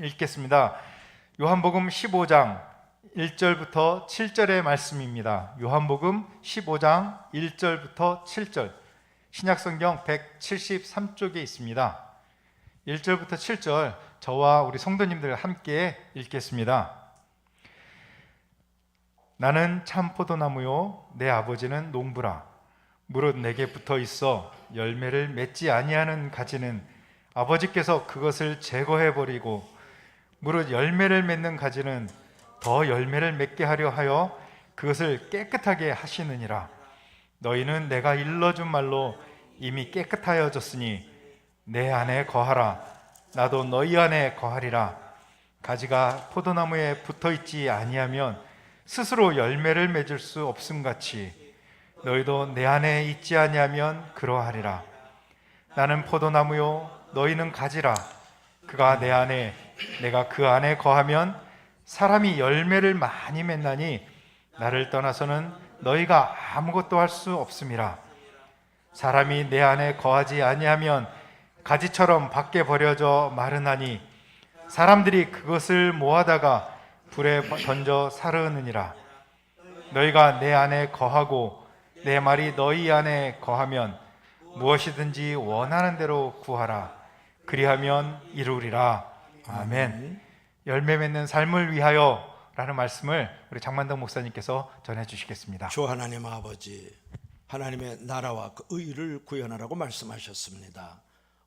읽겠습니다. 요한복음 15장 1절부터 7절의 말씀입니다. 요한복음 15장 1절부터 7절, 신약성경 173쪽에 있습니다. 1절부터 7절 저와 우리 성도님들 함께 읽겠습니다. 나는 참 포도나무요 내 아버지는 농부라. 무릇 내게 붙어 있어 열매를 맺지 아니하는 가지는 아버지께서 그것을 제거해 버리고, 무릇 열매를 맺는 가지는 더 열매를 맺게 하려 하여 그것을 깨끗하게 하시느니라. 너희는 내가 일러준 말로 이미 깨끗하여졌으니 내 안에 거하라. 나도 너희 안에 거하리라. 가지가 포도나무에 붙어 있지 아니하면 스스로 열매를 맺을 수 없음같이 너희도 내 안에 있지 아니하면 그러하리라. 나는 포도나무요 너희는 가지라. 그가 내 안에 내가 그 안에 거하면 사람이 열매를 많이 맺나니 나를 떠나서는 너희가 아무것도 할 수 없음이라. 사람이 내 안에 거하지 아니하면 가지처럼 밖에 버려져 마르나니 사람들이 그것을 모아다가 불에 던져 사르느니라. 너희가 내 안에 거하고 내 말이 너희 안에 거하면 무엇이든지 원하는 대로 구하라. 그리하면 이루리라. 아멘. 열매 맺는 삶을 위하여 라는 말씀을 우리 장만덕 목사님께서 전해주시겠습니다. 주 하나님 아버지, 하나님의 나라와 그 의를 구현하라고 말씀하셨습니다.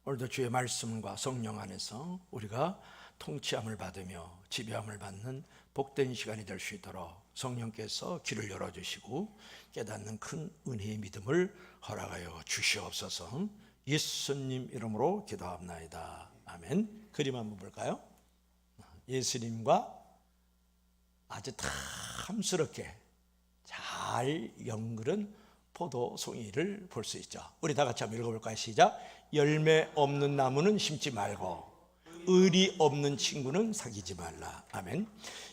오늘도 주의 말씀과 성령 안에서 우리가 통치함을 받으며 지배함을 받는 복된 시간이 될 수 있도록 성령께서 길을 열어주시고 깨닫는 큰 은혜의 믿음을 허락하여 주시옵소서. 예수님 이름으로 기도합나이다. 아멘. 그림 한번 볼까요? 예수님과 아주 탐스럽게 잘 연그른 포도송이를 볼 수 있죠. 우리 다 같이 한번 읽어볼까요? 시작. 열매 없는 나무는 심지 말고 의리 없는 친구는 사귀지 말라. 아멘.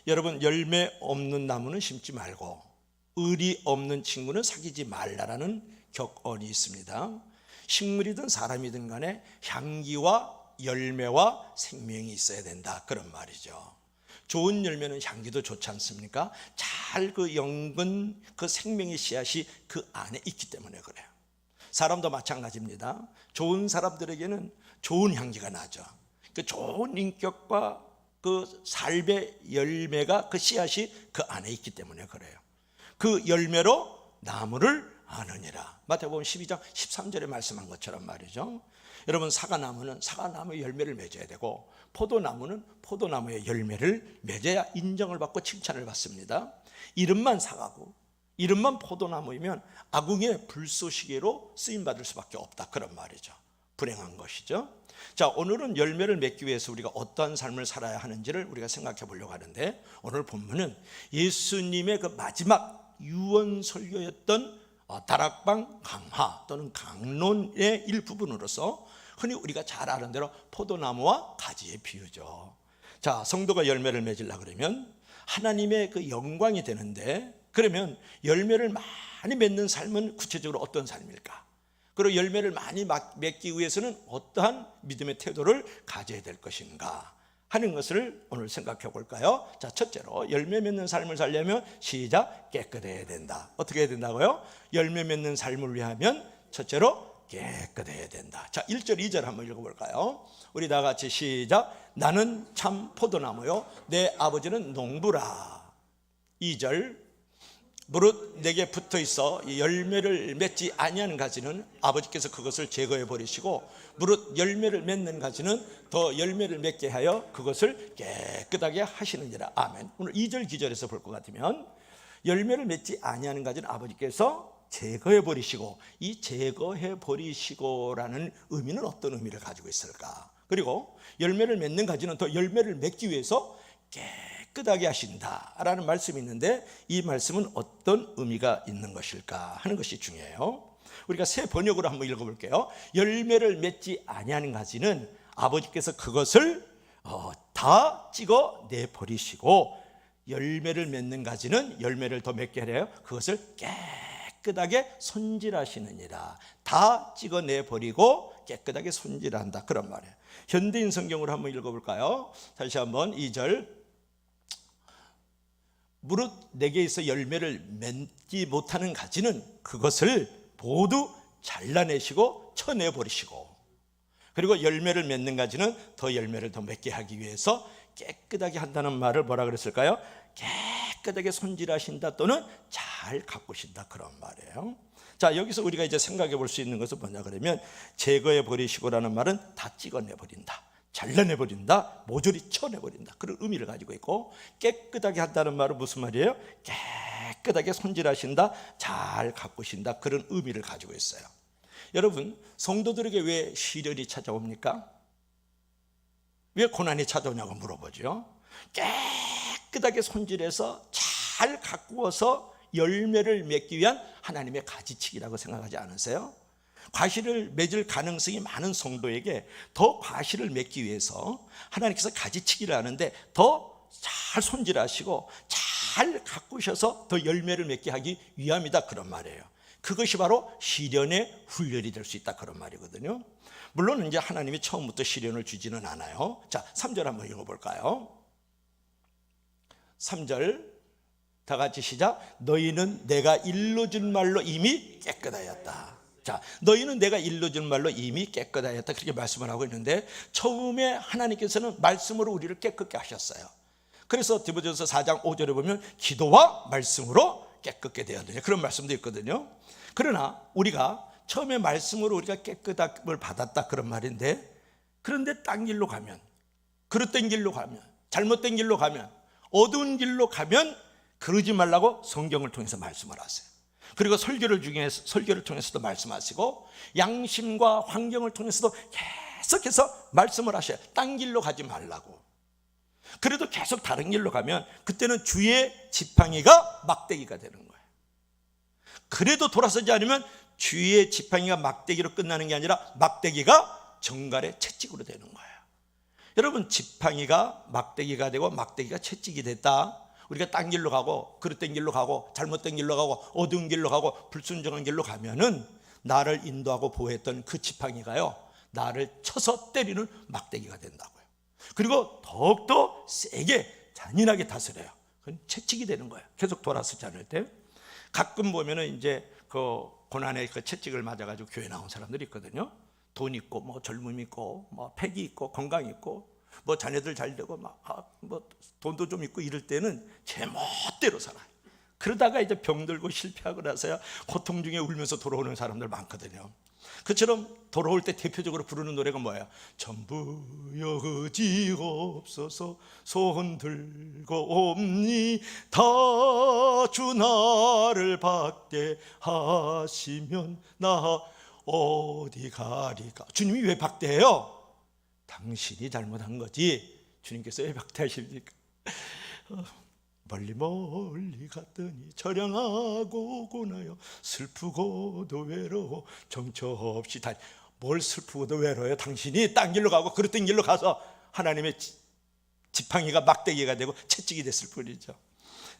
여러분, 열매 없는 나무는 심지 말고 의리 없는 친구는 사귀지 말라라는 격언이 있습니다. 식물이든 사람이든 간에 향기와 열매와 생명이 있어야 된다, 그런 말이죠. 좋은 열매는 향기도 좋지 않습니까? 잘 연근 그 생명의 씨앗이 그 안에 있기 때문에 그래요. 사람도 마찬가지입니다. 좋은 사람들에게는 좋은 향기가 나죠. 그 좋은 인격과 그 삶의 열매가, 그 씨앗이 그 안에 있기 때문에 그래요. 그 열매로 나무를 아느니라. 마태복음 12장 13절에 말씀한 것처럼 말이죠. 여러분, 사과나무는 사과나무의 열매를 맺어야 되고 포도나무는 포도나무의 열매를 맺어야 인정을 받고 칭찬을 받습니다. 이름만 사과고 이름만 포도나무이면 아궁이의 불쏘시개로 쓰임받을 수밖에 없다, 그런 말이죠. 불행한 것이죠. 자, 오늘은 열매를 맺기 위해서 우리가 어떠한 삶을 살아야 하는지를 우리가 생각해 보려고 하는데, 오늘 본문은 예수님의 그 마지막 유언 설교였던 다락방 강화 또는 강론의 일부분으로서 흔히 우리가 잘 아는 대로 포도나무와 가지의 비유죠. 자, 성도가 열매를 맺으려고 그러면 하나님의 그 영광이 되는데, 그러면 열매를 많이 맺는 삶은 구체적으로 어떤 삶일까? 그리고 열매를 많이 맺기 위해서는 어떠한 믿음의 태도를 가져야 될 것인가 하는 것을 오늘 생각해 볼까요? 자, 첫째로 열매 맺는 삶을 살려면 시작, 깨끗해야 된다. 어떻게 해야 된다고요? 열매 맺는 삶을 위하면 첫째로 깨끗해야 된다. 자, 1절 2절 한번 읽어볼까요? 우리 다 같이 시작. 나는 참 포도나무요 내 아버지는 농부라. 2절. 무릇 내게 붙어 있어 열매를 맺지 아니하는 가지는 아버지께서 그것을 제거해 버리시고, 무릇 열매를 맺는 가지는 더 열매를 맺게 하여 그것을 깨끗하게 하시느니라. 아멘. 오늘 2절 기절에서 볼 것 같으면 열매를 맺지 아니하는 가지는 아버지께서 제거해 버리시고, 이 제거해 버리시고라는 의미는 어떤 의미를 가지고 있을까? 그리고 열매를 맺는 가지는 더 열매를 맺기 위해서 깨끗하게 하신다라는 말씀이 있는데, 이 말씀은 어떤 의미가 있는 것일까 하는 것이 중요해요. 우리가 새 번역으로 한번 읽어볼게요. 열매를 맺지 아니하는 가지는 아버지께서 그것을 다 찍어 내버리시고, 열매를 맺는 가지는 열매를 더 맺게 하려 그것을 깨끗하게 손질하시느니라. 다 찍어내버리고 깨끗하게 손질한다 그런 말이에요. 현대인 성경으로 한번 읽어볼까요? 다시 한번 2절. 무릇 내게 있어 열매를 맺지 못하는 가지는 그것을 모두 잘라내시고 쳐내버리시고, 그리고 열매를 맺는 가지는 더 열매를 더 맺게 하기 위해서 깨끗하게 한다는 말을 뭐라 그랬을까요? 깨끗하게 손질하신다 또는 잘 가꾸신다 그런 말이에요. 자, 여기서 우리가 이제 생각해 볼 수 있는 것은 뭐냐 그러면, 제거해 버리시고라는 말은 다 찍어내 버린다, 잘라내 버린다, 모조리 쳐내 버린다 그런 의미를 가지고 있고, 깨끗하게 한다는 말은 무슨 말이에요? 깨끗하게 손질하신다, 잘 가꾸신다 그런 의미를 가지고 있어요. 여러분, 성도들에게 왜 시련이 찾아옵니까? 왜 고난이 찾아오냐고 물어보죠. 깨끗하게 손질해서 잘 가꾸어서 열매를 맺기 위한 하나님의 가지치기라고 생각하지 않으세요? 과실을 맺을 가능성이 많은 성도에게 더 과실을 맺기 위해서 하나님께서 가지치기를 하는데 더 잘 손질하시고 잘 가꾸셔서 더 열매를 맺게 하기 위함이다 그런 말이에요. 그것이 바로 시련의 훈련이 될 수 있다 그런 말이거든요. 물론 이제 하나님이 처음부터 시련을 주지는 않아요. 자, 3절 한번 읽어볼까요? 3절 다 같이 시작. 너희는 내가 일러준 말로 이미 깨끗하였다. 자, 너희는 내가 일러준 말로 이미 깨끗하였다 그렇게 말씀을 하고 있는데, 처음에 하나님께서는 말씀으로 우리를 깨끗게 하셨어요. 그래서 디모데전서 4장 5절에 보면 기도와 말씀으로 깨끗게 되었느냐 그런 말씀도 있거든요. 그러나 우리가 처음에 말씀으로 우리가 깨끗함을 받았다 그런 말인데, 그런데 딴 길로 가면, 그릇된 길로 가면, 잘못된 길로 가면, 어두운 길로 가면 그러지 말라고 성경을 통해서 말씀을 하세요. 그리고 설교를 통해서도 말씀하시고, 양심과 환경을 통해서도 계속해서 말씀을 하셔요. 딴 길로 가지 말라고. 그래도 계속 다른 길로 가면 그때는 주의 지팡이가 막대기가 되는 거예요. 그래도 돌아서지 않으면 주의 지팡이가 막대기로 끝나는 게 아니라 막대기가 정갈의 채찍으로 되는 거예요. 여러분, 지팡이가 막대기가 되고 막대기가 채찍이 됐다. 우리가 딴 길로 가고 그릇된 길로 가고 잘못된 길로 가고 어두운 길로 가고 불순종한 길로 가면은 나를 인도하고 보호했던 그 지팡이가요, 나를 쳐서 때리는 막대기가 된다고요. 그리고 더욱더 세게 잔인하게 다스려요. 그건 채찍이 되는 거예요. 계속 돌아서지 않을 때. 가끔 보면은 이제 그 고난의 그 채찍을 맞아가지고 교회 나온 사람들이 있거든요. 돈 있고 뭐 젊음 있고 뭐 패기 있고 건강 있고 뭐 자녀들 잘 되고 뭐 돈도 좀 있고 이럴 때는 제 멋대로 살아요. 그러다가 이제 병들고 실패하고 나서야 고통 중에 울면서 돌아오는 사람들 많거든요. 그처럼 돌아올 때 대표적으로 부르는 노래가 뭐예요? 전부 여지없어서 손 들고 옵니 다 주 나를 박대하시면 나 어디 가리까. 주님이 왜 박대해요? 당신이 잘못한 거지 주님께서 왜 박대하십니까? 멀리 멀리 갔더니 처량하고 오고나요 슬프고도 외로워 정처 없이 다. 뭘 슬프고도 외로워요? 당신이 딴 길로 가고 그릇된 길로 가서 하나님의 지팡이가 막대기가 되고 채찍이 됐을 뿐이죠.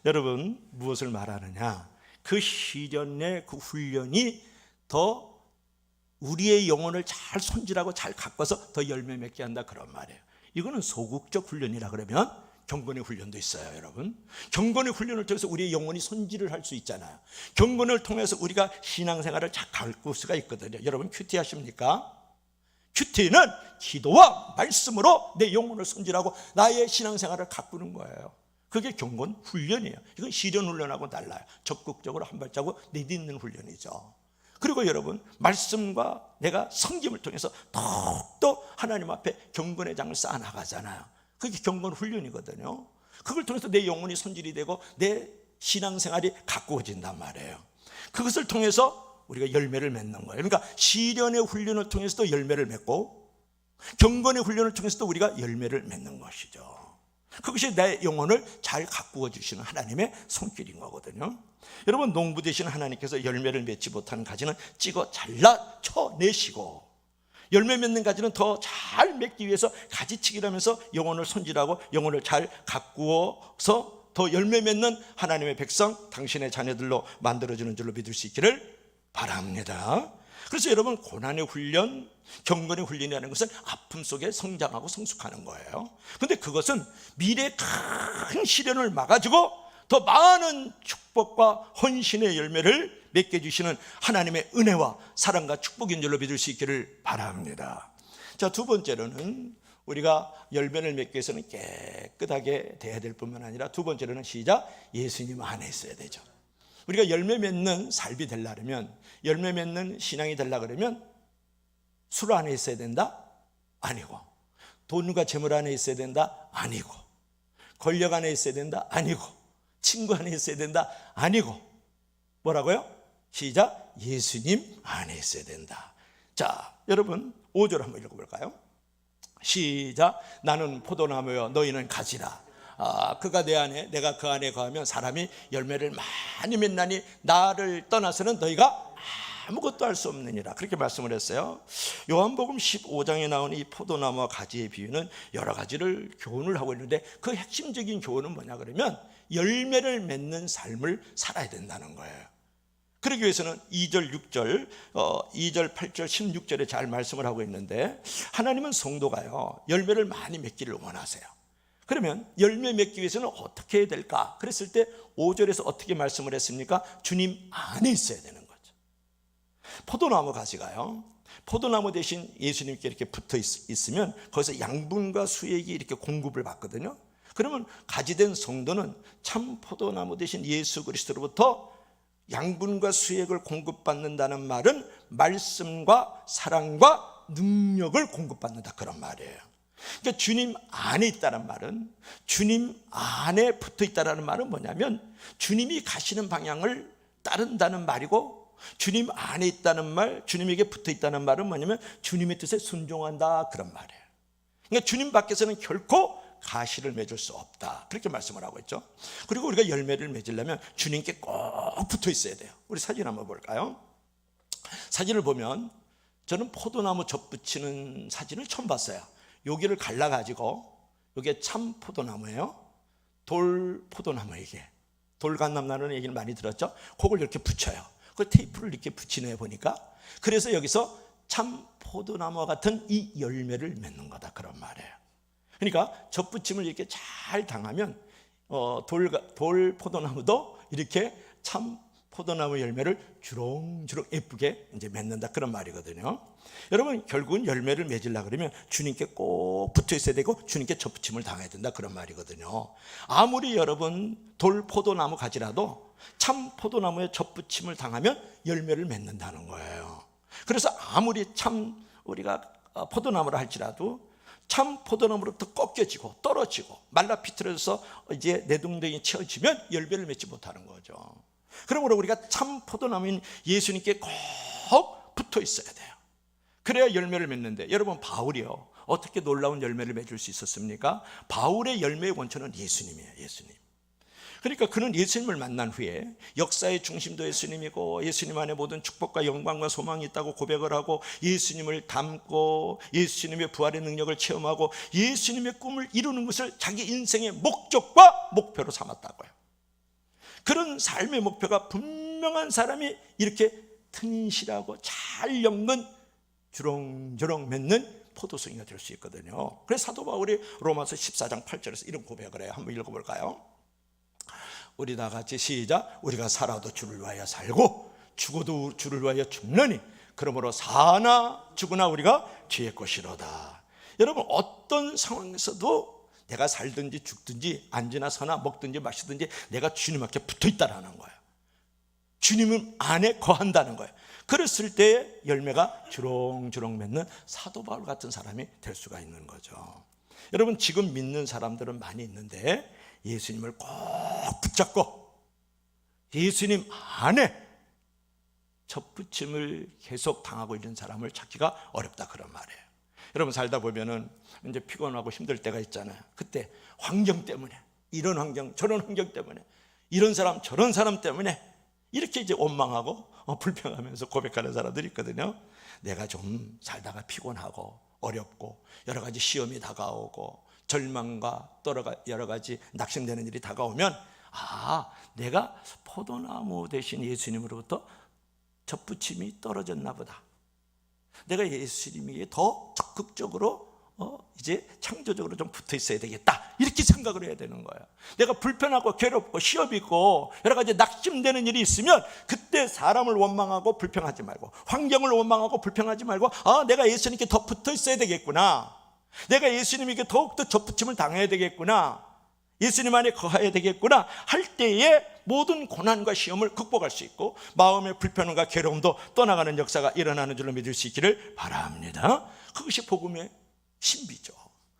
여러분, 무엇을 말하느냐? 그 시련의 그 훈련이 더 우리의 영혼을 잘 손질하고 잘 가꿔서 더 열매 맺게 한다 그런 말이에요. 이거는 소극적 훈련이라 그러면 경건의 훈련도 있어요. 여러분, 경건의 훈련을 통해서 우리의 영혼이 손질을 할 수 있잖아요. 경건을 통해서 우리가 신앙생활을 잘 가꿀 수가 있거든요. 여러분, 큐티 하십니까? 큐티는 기도와 말씀으로 내 영혼을 손질하고 나의 신앙생활을 가꾸는 거예요. 그게 경건 훈련이에요. 이건 시련 훈련하고 달라요. 적극적으로 한 발자국 내딛는 훈련이죠. 그리고 여러분, 말씀과 내가 성김을 통해서 더욱더 하나님 앞에 경건의 장을 쌓아나가잖아요. 그게 경건 훈련이거든요. 그걸 통해서 내 영혼이 손질이 되고 내 신앙생활이 가꾸어진단 말이에요. 그것을 통해서 우리가 열매를 맺는 거예요. 그러니까 시련의 훈련을 통해서도 열매를 맺고 경건의 훈련을 통해서도 우리가 열매를 맺는 것이죠. 그것이 내 영혼을 잘 가꾸어 주시는 하나님의 손길인 거거든요. 여러분, 농부 되시는 하나님께서 열매를 맺지 못하는 가지는 찍어 잘라 쳐내시고, 열매 맺는 가지는 더 잘 맺기 위해서 가지치기를 하면서 영혼을 손질하고 영혼을 잘 가꾸어서 더 열매 맺는 하나님의 백성, 당신의 자녀들로 만들어주는 줄로 믿을 수 있기를 바랍니다. 그래서 여러분, 고난의 훈련, 경건의 훈련이라는 것은 아픔 속에 성장하고 성숙하는 거예요. 근데 그것은 미래의 큰 시련을 막아주고 더 많은 축복과 헌신의 열매를 맺게 해주시는 하나님의 은혜와 사랑과 축복인 줄로 믿을 수 있기를 바랍니다. 자, 두 번째로는 우리가 열매를 맺기 위해서는 깨끗하게 돼야 될 뿐만 아니라, 두 번째로는 시작, 예수님 안에 있어야 되죠. 우리가 열매 맺는 삶이 되려면, 열매 맺는 신앙이 되려고 그러면 술 안에 있어야 된다? 아니고. 돈과 재물 안에 있어야 된다? 아니고. 권력 안에 있어야 된다? 아니고. 친구 안에 있어야 된다? 아니고. 뭐라고요? 시작, 예수님 안에 있어야 된다. 자, 여러분 5절 한번 읽어볼까요? 시작, 나는 포도나무여 너희는 가지라. 그가 내 안에 내가 그 안에 거하면 사람이 열매를 많이 맺나니 나를 떠나서는 너희가 아무것도 할 수 없느니라. 그렇게 말씀을 했어요. 요한복음 15장에 나온 이 포도나무와 가지의 비유는 여러 가지를 교훈을 하고 있는데, 그 핵심적인 교훈은 뭐냐 그러면 열매를 맺는 삶을 살아야 된다는 거예요. 그러기 위해서는 2절, 6절, 2절, 8절, 16절에 잘 말씀을 하고 있는데, 하나님은 성도가요 열매를 많이 맺기를 원하세요. 그러면 열매 맺기 위해서는 어떻게 해야 될까? 그랬을 때 5절에서 어떻게 말씀을 했습니까? 주님 안에 있어야 되는 거죠. 포도나무 가지가요, 포도나무 대신 예수님께 이렇게 붙어 있으면 거기서 양분과 수액이 이렇게 공급을 받거든요. 그러면 가지된 성도는 참 포도나무 대신 예수 그리스도로부터 양분과 수액을 공급받는다는 말은 말씀과 사랑과 능력을 공급받는다, 그런 말이에요. 그러니까 주님 안에 있다는 말은, 주님 안에 붙어 있다는 말은 뭐냐면 주님이 가시는 방향을 따른다는 말이고, 주님 안에 있다는 말, 주님에게 붙어 있다는 말은 뭐냐면 주님의 뜻에 순종한다, 그런 말이에요. 그러니까 주님 밖에서는 결코 가시를 맺을 수 없다, 그렇게 말씀을 하고 있죠. 그리고 우리가 열매를 맺으려면 주님께 꼭 붙어 있어야 돼요. 우리 사진 한번 볼까요? 사진을 보면 저는 포도나무 접붙이는 사진을 처음 봤어요. 여기를 갈라가지고, 이게 참 포도나무예요. 돌 포도나무, 이게 돌간남나는 얘기를 많이 들었죠. 그걸 이렇게 붙여요. 그 테이프를 이렇게 붙이네 보니까, 그래서 여기서 참 포도나무와 같은 이 열매를 맺는 거다, 그런 말이에요. 그러니까 접붙임을 이렇게 잘 당하면 돌 포도나무도 이렇게 참 포도나무 열매를 주렁주렁 예쁘게 이제 맺는다, 그런 말이거든요. 여러분, 결국은 열매를 맺으려고 그러면 주님께 꼭 붙어 있어야 되고 주님께 접붙임을 당해야 된다, 그런 말이거든요. 아무리 여러분 돌 포도나무 가지라도 참 포도나무에 접붙임을 당하면 열매를 맺는다는 거예요. 그래서 아무리 참 우리가 포도나무라 할지라도 참 포도나무로부터 꺾여지고 떨어지고 말라 비틀어져서 이제 내동댕이 채워지면 열매를 맺지 못하는 거죠. 그러므로 우리가 참 포도나무인 예수님께 꼭 붙어 있어야 돼요. 그래야 열매를 맺는데, 여러분 바울이요 어떻게 놀라운 열매를 맺을 수 있었습니까? 바울의 열매의 원천은 예수님이에요, 예수님. 그러니까 그는 예수님을 만난 후에 역사의 중심도 예수님이고 예수님 안에 모든 축복과 영광과 소망이 있다고 고백을 하고, 예수님을 닮고 예수님의 부활의 능력을 체험하고 예수님의 꿈을 이루는 것을 자기 인생의 목적과 목표로 삼았다고요. 그런 삶의 목표가 분명한 사람이 이렇게 튼실하고 잘 엮는 주렁주렁 맺는 포도송이가 될 수 있거든요. 그래서 사도 바울이 로마서 14장 8절에서 이런 고백을 해요. 한번 읽어볼까요? 우리 다 같이 시작, 우리가 살아도 주를 위하여 살고 죽어도 주를 위하여 죽느니 그러므로 사나 죽으나 우리가 주의 것이로다. 여러분, 어떤 상황에서도 내가 살든지 죽든지 앉으나 서나 먹든지 마시든지 내가 주님 앞에 붙어 있다는 거예요. 주님 안에 거한다는 거예요. 그랬을 때 열매가 주렁주렁 맺는 사도 바울 같은 사람이 될 수가 있는 거죠. 여러분, 지금 믿는 사람들은 많이 있는데 예수님을 꼭 붙잡고 예수님 안에 접붙임을 계속 당하고 있는 사람을 찾기가 어렵다, 그런 말이에요. 여러분, 살다 보면은 이제 피곤하고 힘들 때가 있잖아요. 그때 환경 때문에, 이런 환경 저런 환경 때문에, 이런 사람 저런 사람 때문에 이렇게 이제 원망하고 불평하면서 고백하는 사람들이 있거든요. 내가 좀 살다가 피곤하고 어렵고 여러 가지 시험이 다가오고 절망과 여러 가지 낙심되는 일이 다가오면, 내가 포도나무 대신 예수님으로부터 접붙임이 떨어졌나 보다, 내가 예수님에게 더 적극적으로 이제 창조적으로 좀 붙어 있어야 되겠다, 이렇게 생각을 해야 되는 거예요. 내가 불편하고 괴롭고 시험 있고 여러 가지 낙심되는 일이 있으면 그때 사람을 원망하고 불평하지 말고, 환경을 원망하고 불평하지 말고, 내가 예수님께 더 붙어 있어야 되겠구나, 내가 예수님에게 더욱더 접붙임을 당해야 되겠구나, 예수님 안에 거해야 되겠구나 할 때에 모든 고난과 시험을 극복할 수 있고 마음의 불편함과 괴로움도 떠나가는 역사가 일어나는 줄로 믿을 수 있기를 바랍니다. 그것이 복음의 신비죠.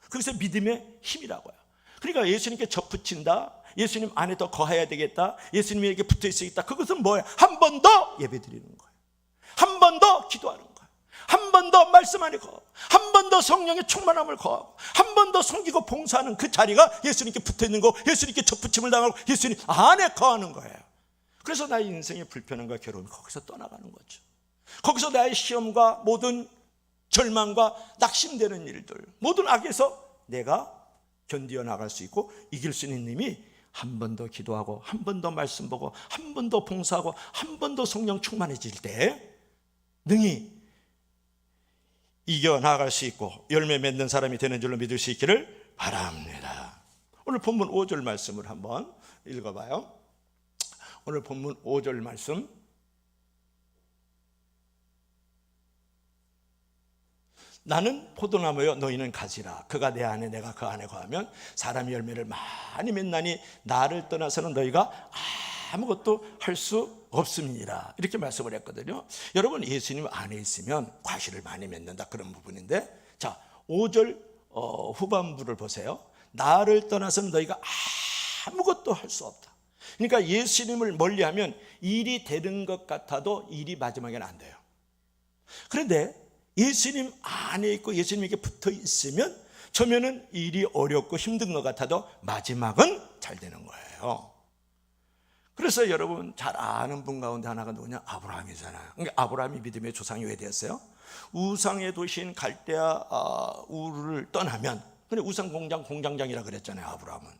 그것이 믿음의 힘이라고요. 그러니까 예수님께 접붙인다, 예수님 안에 더 거해야 되겠다, 예수님에게 붙어 있어야겠다, 그것은 뭐예요? 한 번 더 예배 드리는 거예요. 한 번 더 기도하는 거예요. 한 번 더 말씀 안에 거하고, 한 번 더 성령의 충만함을 거하고, 한 번 더 섬기고 봉사하는 그 자리가 예수님께 붙어있는 거, 예수님께 접붙임을 당하고 예수님 안에 거하는 거예요. 그래서 나의 인생의 불편함과 괴로움이 거기서 떠나가는 거죠. 거기서 나의 시험과 모든 절망과 낙심되는 일들, 모든 악에서 내가 견디어 나갈 수 있고 이길 수 있는 힘이 한 번 더 기도하고, 한 번 더 말씀 보고, 한 번 더 봉사하고, 한 번 더 성령 충만해질 때 능히 이겨 나아갈 수 있고 열매 맺는 사람이 되는 줄로 믿을 수 있기를 바랍니다. 오늘 본문 5절 말씀을 한번 읽어봐요. 오늘 본문 5절 말씀, 나는 포도나무여 너희는 가지라. 그가 내 안에 내가 그 안에 거하면 사람이 열매를 많이 맺나니 나를 떠나서는 너희가 아무것도 할 수 없습니다. 이렇게 말씀을 했거든요. 여러분, 예수님 안에 있으면 과실을 많이 맺는다, 그런 부분인데, 자 5절 후반부를 보세요. 나를 떠나서는 너희가 아무것도 할 수 없다. 그러니까 예수님을 멀리하면 일이 되는 것 같아도 일이 마지막에는 안 돼요. 그런데 예수님 안에 있고 예수님에게 붙어 있으면 처음에는 일이 어렵고 힘든 것 같아도 마지막은 잘 되는 거예요. 그래서 여러분 잘 아는 분 가운데 하나가 누구냐? 아브라함이잖아요. 그러니까 아브라함이 믿음의 조상이 왜 되었어요? 우상의 도시인 갈대아 우르를 떠나면, 근데 우상 공장장이라 그랬잖아요, 아브라함은.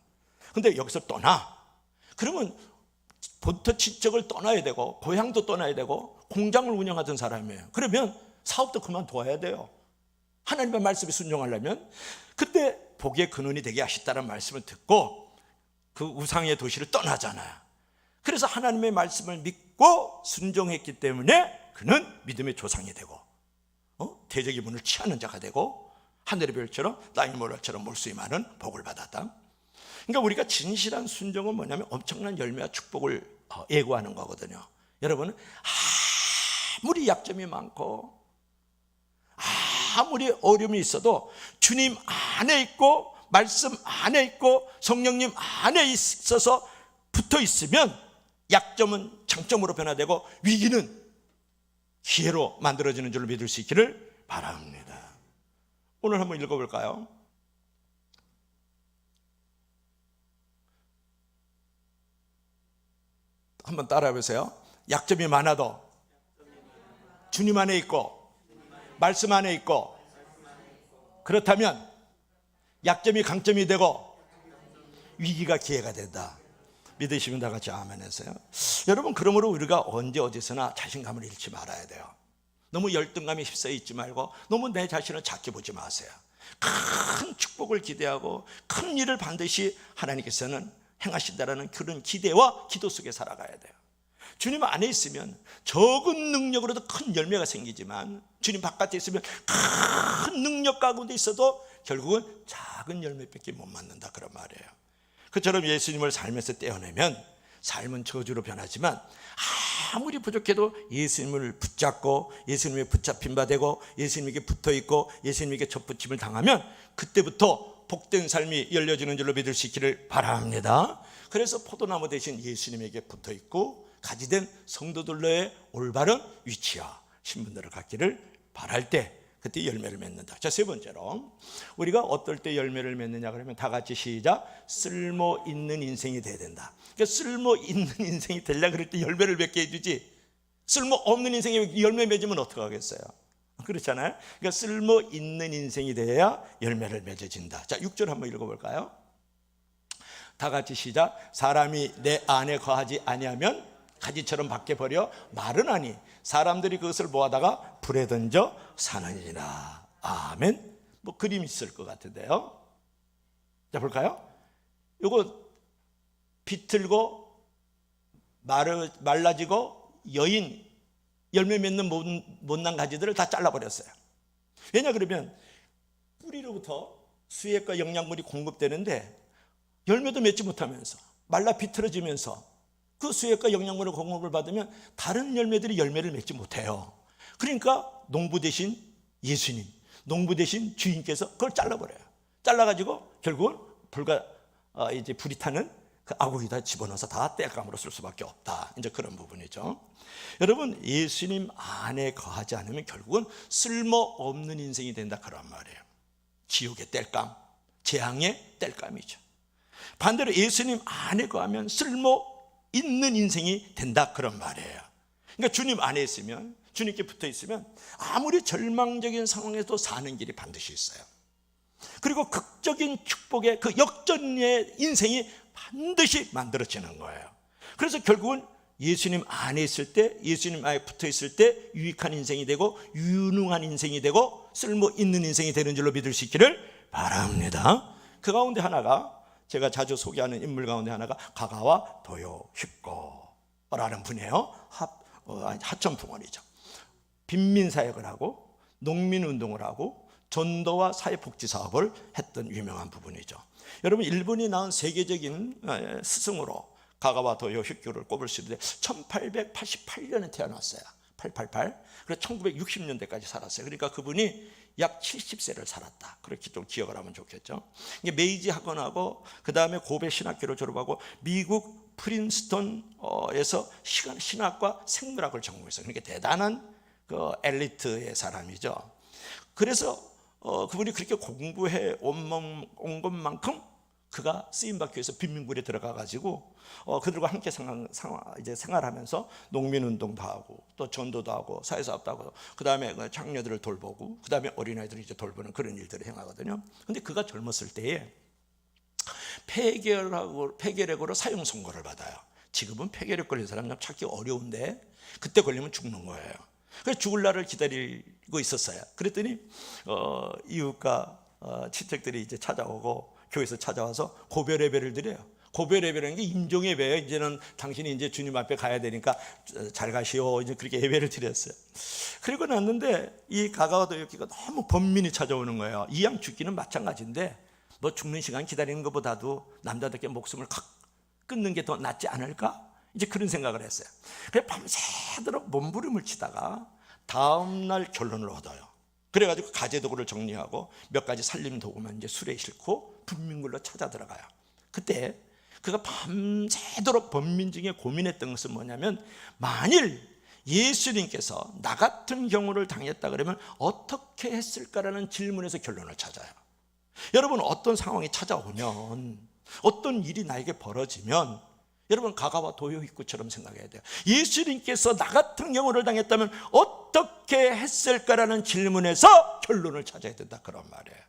근데 여기서 떠나, 그러면 본토 친척을 떠나야 되고 고향도 떠나야 되고 공장을 운영하던 사람이에요. 그러면 사업도 그만둬야 돼요, 하나님의 말씀에 순종하려면. 그때 복의 근원이 되게 하셨다는 말씀을 듣고 그 우상의 도시를 떠나잖아요. 그래서 하나님의 말씀을 믿고 순종했기 때문에 그는 믿음의 조상이 되고 대적의 문을 취하는 자가 되고 하늘의 별처럼 땅의 모래처럼 몰수히 많은 복을 받았다. 그러니까 우리가 진실한 순종은 뭐냐면 엄청난 열매와 축복을 예고하는 거거든요. 여러분, 아무리 약점이 많고 아무리 어려움이 있어도 주님 안에 있고 말씀 안에 있고 성령님 안에 있어서 붙어 있으면 약점은 장점으로 변화되고 위기는 기회로 만들어지는 줄로 믿을 수 있기를 바랍니다. 오늘 한번 읽어볼까요? 한번 따라해 보세요. 약점이 많아도 주님 안에 있고 말씀 안에 있고, 그렇다면 약점이 강점이 되고 위기가 기회가 된다. 믿으시면 다 같이 아멘 하세요. 여러분, 그러므로 우리가 언제 어디서나 자신감을 잃지 말아야 돼요. 너무 열등감에 휩싸여 있지 말고 너무 내 자신을 작게 보지 마세요. 큰 축복을 기대하고 큰 일을 반드시 하나님께서는 행하신다라는 그런 기대와 기도 속에 살아가야 돼요. 주님 안에 있으면 적은 능력으로도 큰 열매가 생기지만 주님 바깥에 있으면 큰 능력 가운데 있어도 결국은 작은 열매밖에 못 맞는다, 그런 말이에요. 그처럼 예수님을 삶에서 떼어내면 삶은 저주로 변하지만 아무리 부족해도 예수님을 붙잡고 예수님에 붙잡힌 바 되고 예수님에게 붙어있고 예수님에게 접붙임을 당하면 그때부터 복된 삶이 열려지는 줄로 믿을 수 있기를 바랍니다. 그래서 포도나무 대신 예수님에게 붙어있고 가지된 성도들로의 올바른 위치와 신분들을 갖기를 바랄 때 그때 열매를 맺는다. 자, 세 번째로 우리가 어떨 때 열매를 맺느냐 그러면 다 같이 시작. 쓸모 있는 인생이 돼야 된다. 그러니까 쓸모 있는 인생이 되려고 그럴 때 열매를 맺게 해주지, 쓸모 없는 인생에 열매 맺으면 어떡하겠어요? 그렇잖아요. 그러니까 쓸모 있는 인생이 돼야 열매를 맺어진다. 자, 6절 한번 읽어볼까요? 다 같이 시작. 사람이 내 안에 거하지 아니하면 가지처럼 밖에 버려 마르나니 사람들이 그것을 모아다가 불에 던져 사느니라. 아멘. 뭐 그림 있을 것 같은데요. 자, 볼까요? 요거 비틀고 말라지고 여인 열매 맺는 못난 가지들을 다 잘라버렸어요. 왜냐 그러면 뿌리로부터 수액과 영양분이 공급되는데 열매도 맺지 못하면서 말라 비틀어지면서 그 수액과 영양분의 공급을 받으면 다른 열매들이 열매를 맺지 못해요. 그러니까 농부 대신 예수님, 농부 대신 주인께서 그걸 잘라버려요. 잘라가지고 결국은 이제 불이 타는 그 아구기다 집어넣어서 다 땔감으로 쓸 수밖에 없다. 이제 그런 부분이죠. 여러분, 예수님 안에 거하지 않으면 결국은 쓸모없는 인생이 된다 그런 말이에요. 지옥의 땔감, 재앙의 땔감이죠. 반대로 예수님 안에 거하면 쓸모 있는 인생이 된다 그런 말이에요. 그러니까 주님 안에 있으면, 주님께 붙어 있으면 아무리 절망적인 상황에도 사는 길이 반드시 있어요. 그리고 극적인 축복의 그 역전의 인생이 반드시 만들어지는 거예요. 그래서 결국은 예수님 안에 있을 때, 예수님 안에 붙어 있을 때 유익한 인생이 되고 유능한 인생이 되고 쓸모 있는 인생이 되는 줄로 믿을 수 있기를 바랍니다. 그 가운데 하나가, 제가 자주 소개하는 인물 가운데 하나가 가가와 도요 히코라는 분이에요. 하천풍원이죠. 빈민사역을 하고 농민운동을 하고 전도와 사회복지사업을 했던 유명한 부분이죠. 여러분, 일본이 낳은 세계적인 스승으로 가가와 도요 히코를 꼽을 수 있는데 1888년에 태어났어요. 888. 그래서 1960년대까지 살았어요. 그러니까 그분이 약 70세를 살았다. 그렇게 좀 기억을 하면 좋겠죠. 메이지 학원하고 그 다음에 고베 신학교를 졸업하고 미국 프린스턴에서 신학과 생물학을 전공했어요. 그러니까 대단한 그 엘리트의 사람이죠. 그래서 그분이 그렇게 공부해 온 것만큼 그가 쓰임받기 위해서 빈민굴에 들어가가지고 그들과 함께 이제 생활하면서 농민운동도 하고 또 전도도 하고 사회사업도 하고 그 다음에 장녀들을 돌보고 그 다음에 어린아이들을 이제 돌보는 그런 일들을 행하거든요. 근데 그가 젊었을 때에 폐결핵으로 사형 선고를 받아요. 지금은 폐결핵 걸린 사람 좀 찾기 어려운데 그때 걸리면 죽는 거예요. 그래서 죽을 날을 기다리고 있었어요. 그랬더니 이웃과 친척들이 이제 찾아오고 교회에서 찾아와서 고별 예배를 드려요. 고별 예배라는 게 임종 예배예요. 이제는 당신이 이제 주님 앞에 가야 되니까 잘 가시오. 이제 그렇게 예배를 드렸어요. 그리고 났는데 이 가가와 도요키가 너무 번민이 찾아오는 거예요. 이왕 죽기는 마찬가지인데 뭐 죽는 시간 기다리는 것보다도 남자답게 목숨을 끊는 게 더 낫지 않을까? 이제 그런 생각을 했어요. 그래서 밤새도록 몸부림을 치다가 다음날 결론을 얻어요. 그래가지고 가재도구를 정리하고 몇 가지 살림 도구만 이제 수레에 싣고 빈민굴로 찾아 들어가요. 그때 그가 밤새도록 번민 중에 고민했던 것은 뭐냐면, 만일 예수님께서 나 같은 경우를 당했다 그러면 어떻게 했을까라는 질문에서 결론을 찾아요. 여러분, 어떤 상황이 찾아오면, 어떤 일이 나에게 벌어지면 여러분 가가와 도요 히코처럼 생각해야 돼요. 예수님께서 나 같은 경우를 당했다면 어떻게 했을까라는 질문에서 결론을 찾아야 된다 그런 말이에요.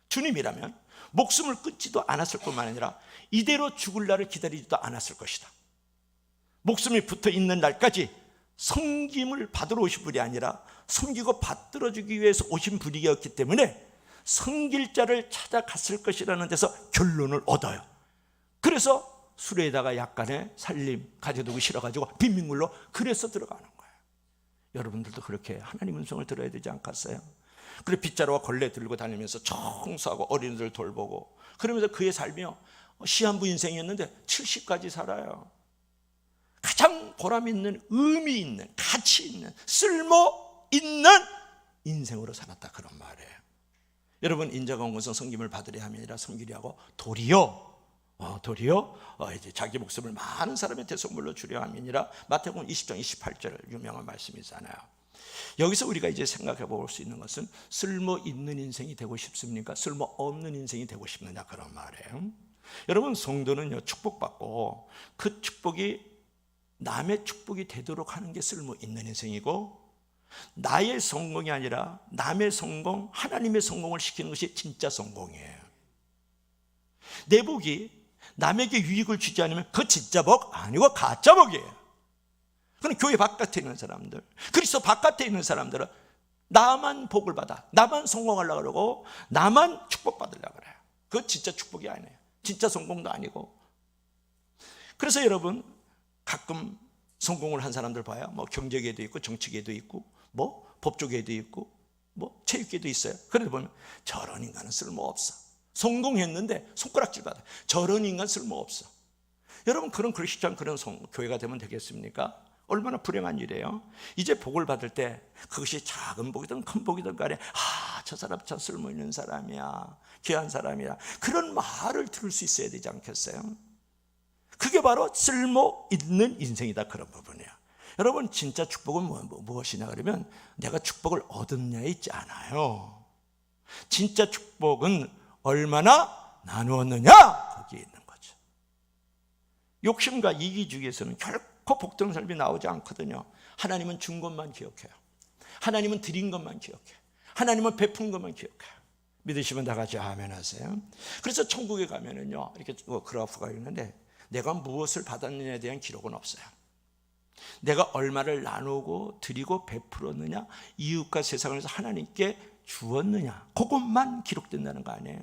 주님이라면 목숨을 끊지도 않았을 뿐만 아니라 이대로 죽을 날을 기다리지도 않았을 것이다. 목숨이 붙어 있는 날까지 섬김을 받으러 오신 분이 아니라 섬기고 받들어주기 위해서 오신 분이었기 때문에 섬길 자를 찾아갔을 것이라는 데서 결론을 얻어요. 그래서 수레에다가 약간의 살림 가져두고 실어가지고 빈민굴로 그래서 들어가는 거예요. 여러분들도 그렇게 하나님 음성을 들어야 되지 않겠어요? 그래 빗자루와 걸레 들고 다니면서 청소하고 어린이들 돌보고 그러면서 그의 삶이 시한부 인생이었는데 70까지 살아요. 가장 보람 있는, 의미 있는, 가치 있는, 쓸모 있는 인생으로 살았다 그런 말이에요. 여러분, 인자가 온 것은 섬김을 받으려 함이 아니라 섬기려 하고 도리어 이제 자기 목숨을 많은 사람한테 선물로 주려 함이니라. 마태복음 20장 28절 유명한 말씀이잖아요. 여기서 우리가 이제 생각해 볼 수 있는 것은 쓸모 있는 인생이 되고 싶습니까? 쓸모 없는 인생이 되고 싶느냐 그런 말이에요. 여러분, 성도는요 축복받고 그 축복이 남의 축복이 되도록 하는 게 쓸모 있는 인생이고, 나의 성공이 아니라 남의 성공, 하나님의 성공을 시키는 것이 진짜 성공이에요. 내 복이 남에게 유익을 주지 않으면 그 진짜 복 아니고 가짜 복이에요. 그건 교회 바깥에 있는 사람들, 그리스도 바깥에 있는 사람들은 나만 복을 받아, 나만 성공하려고 그러고 나만 축복받으려고 그래요. 그건 진짜 축복이 아니에요. 진짜 성공도 아니고. 그래서 여러분 가끔 성공을 한 사람들 봐요. 뭐 경제계도 있고 정치계도 있고 뭐 법조계도 있고 뭐 체육계도 있어요. 그런데 보면 저런 인간은 쓸모없어. 성공했는데 손가락질 받아. 저런 인간 쓸모없어. 여러분 그런 크리스천 그런 교회가 되면 되겠습니까? 얼마나 불행한 일이에요. 이제 복을 받을 때 그것이 작은 복이든 큰 복이든 간에 저 사람 참 쓸모 있는 사람이야, 귀한 사람이야, 그런 말을 들을 수 있어야 되지 않겠어요? 그게 바로 쓸모 있는 인생이다, 그런 부분이에요. 여러분 진짜 축복은 무엇이냐 그러면 내가 축복을 얻었냐에 있지 않아요. 진짜 축복은 얼마나 나누었느냐, 거기에 있는 거죠. 욕심과 이기주의에서는 결코 복되는 삶이 나오지 않거든요. 하나님은 준 것만 기억해요. 하나님은 드린 것만 기억해요. 하나님은 베푼 것만 기억해요. 믿으시면 다 같이 아멘 하세요. 그래서 천국에 가면은요, 이렇게 그래프가 있는데 내가 무엇을 받았느냐에 대한 기록은 없어요. 내가 얼마를 나누고 드리고 베풀었느냐, 이웃과 세상에서 하나님께 주었느냐, 그것만 기록된다는 거 아니에요.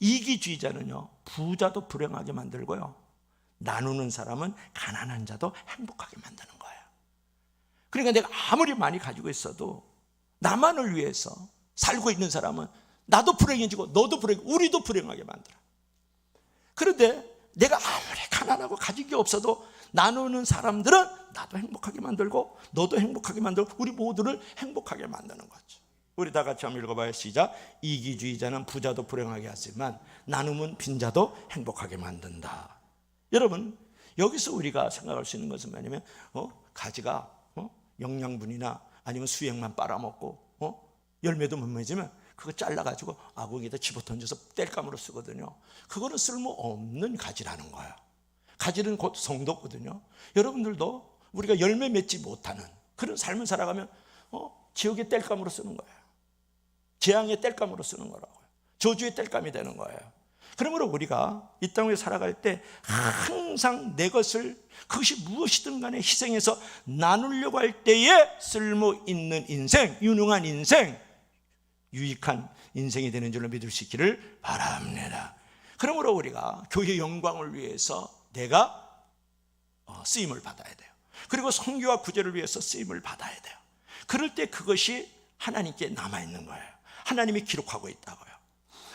이기주의자는요, 부자도 불행하게 만들고요, 나누는 사람은 가난한 자도 행복하게 만드는 거예요. 그러니까 내가 아무리 많이 가지고 있어도 나만을 위해서 살고 있는 사람은 나도 불행해지고 너도 불행해지고 우리도 불행하게 만들어. 그런데 내가 아무리 가난하고 가진 게 없어도 나누는 사람들은 나도 행복하게 만들고 너도 행복하게 만들고 우리 모두를 행복하게 만드는 거죠. 우리 다 같이 한번 읽어봐요. 시작. 이기주의자는 부자도 불행하게 하지만 나눔은 빈자도 행복하게 만든다. 여러분 여기서 우리가 생각할 수 있는 것은 뭐냐면 가지가 영양분이나 아니면 수액만 빨아먹고 열매도 못 맺으면 그거 잘라가지고 아궁이에다 집어던져서 땔감으로 쓰거든요. 그거는 쓸모없는 가지라는 거예요. 가지는 곧 성도거든요. 여러분들도 우리가 열매 맺지 못하는 그런 삶을 살아가면 지옥의 땔감으로 쓰는 거예요. 재앙의 땔감으로 쓰는 거라고요. 저주의 땔감이 되는 거예요. 그러므로 우리가 이 땅에 살아갈 때 항상 내 것을 그것이 무엇이든 간에 희생해서 나누려고 할 때에 쓸모 있는 인생, 유능한 인생, 유익한 인생이 되는 줄로 믿을 수 있기를 바랍니다. 그러므로 우리가 교회의 영광을 위해서 내가 쓰임을 받아야 돼요. 그리고 선교와 구제를 위해서 쓰임을 받아야 돼요. 그럴 때 그것이 하나님께 남아있는 거예요. 하나님이 기록하고 있다고요.